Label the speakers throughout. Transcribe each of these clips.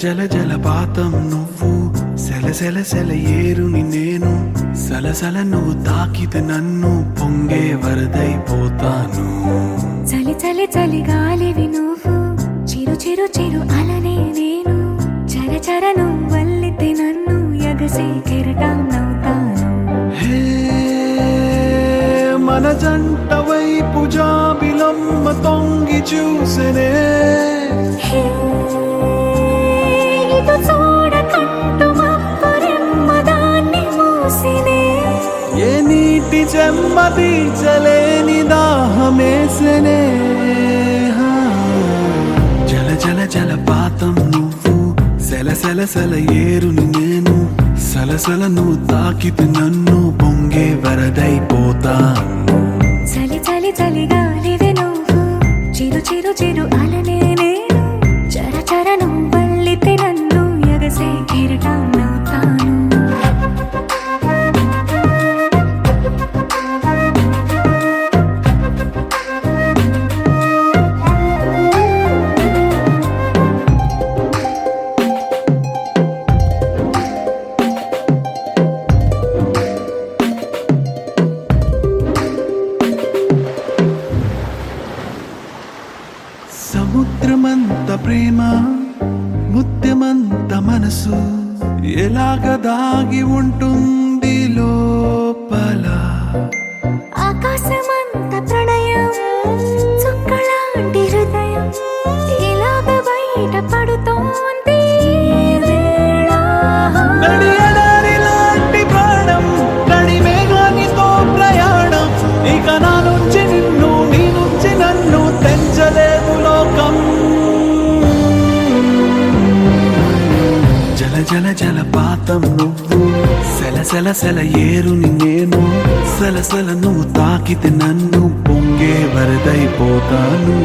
Speaker 1: జల జలపాతం నువ్వు, సెల సెల సెల ఏరుని నేను, సలసల నువ్వు తాకితే నన్ను పొంగే వరదైపోతాను.
Speaker 2: చలి చలి చలి గాలివి నువ్వు, చిరు చిరు చిరు అలనే నేను, చర చర నువ్వు వల్లితే నన్ను ఎగసే కెరటం నవ్వుతాను.
Speaker 1: హే మన జంట వైపు జాబిలమ్మ తొంగి చూసెనే,
Speaker 2: హే, ఇటు చూడకంటూ మబ్బురెమ్మ దాన్ని మూసినే,
Speaker 1: ఏ నీటి చెమ్మ తీర్చలేని దాహమేసెనే. జల జల జలపాతం నువ్వు, సెల సెల సెల ఏరుని నేను, సలసల నువ్వు తాకితే నన్ను పొంగే వరదైపోతాను.
Speaker 2: చలి చలి చలి గాలివి నువ్వు, చిరు చిరు చిరు అలనే నేను, చర చర నువ్వు వల్లితే నన్ను ఎగసే కెరటం నవ్వుతాను.
Speaker 1: సముద్రమంత ప్రేమ, ముత్యమంత మనసు, ఎలాగ దాగి ఉంటుంది లోపల.
Speaker 2: ఆకాశమంత ప్రణయం, చుక్కలాంటి హృదయం, ఇలాగ బయట పడుతోంది ఈ వేళ.
Speaker 1: నడి ఎడారి లాంటి ప్రాణం, నడి మేఘానితో ప్రయాణం, ఇక నా నుంచి నిన్ను, నీ నుంచి నన్ను తెంచలేదు లోకం. జల జల జలపాతం నువ్వు, సెల సెల సెల ఏరుని నేను, సలసల నువ్వు తాకితే నన్ను పొంగే వరదైపోతాను.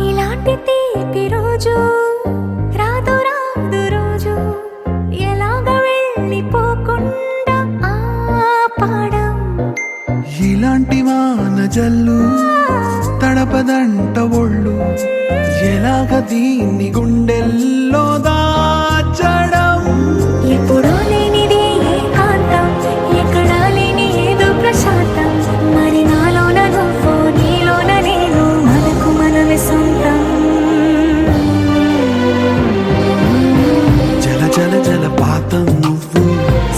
Speaker 2: ఇలాంటి తీపి రోజు రాదు రాదు రోజు, ఎలాగ వెళ్ళిపోకుండా ఆపడం.
Speaker 1: ఇలాంటి వాన జల్లు తడపదంట ఒళ్ళు, ఎలాగ దీన్ని గుండెల్లో దాచడం.
Speaker 2: ఎప్పుడో లేనిది ఏకాంతం, ఎక్కడా లేని ఏదో ప్రశాంతం, మరి నాలోన నువ్వు, నీలోన నేను, మనకు మనమే సొంతం.
Speaker 1: జల జల జలపాతం నువ్వు,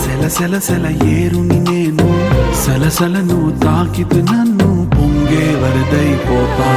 Speaker 1: సెల సెల సెల ఏరుని నేను, సలసల నువ్వు తాకితే నన్ను పొంగే వరదైపోతా.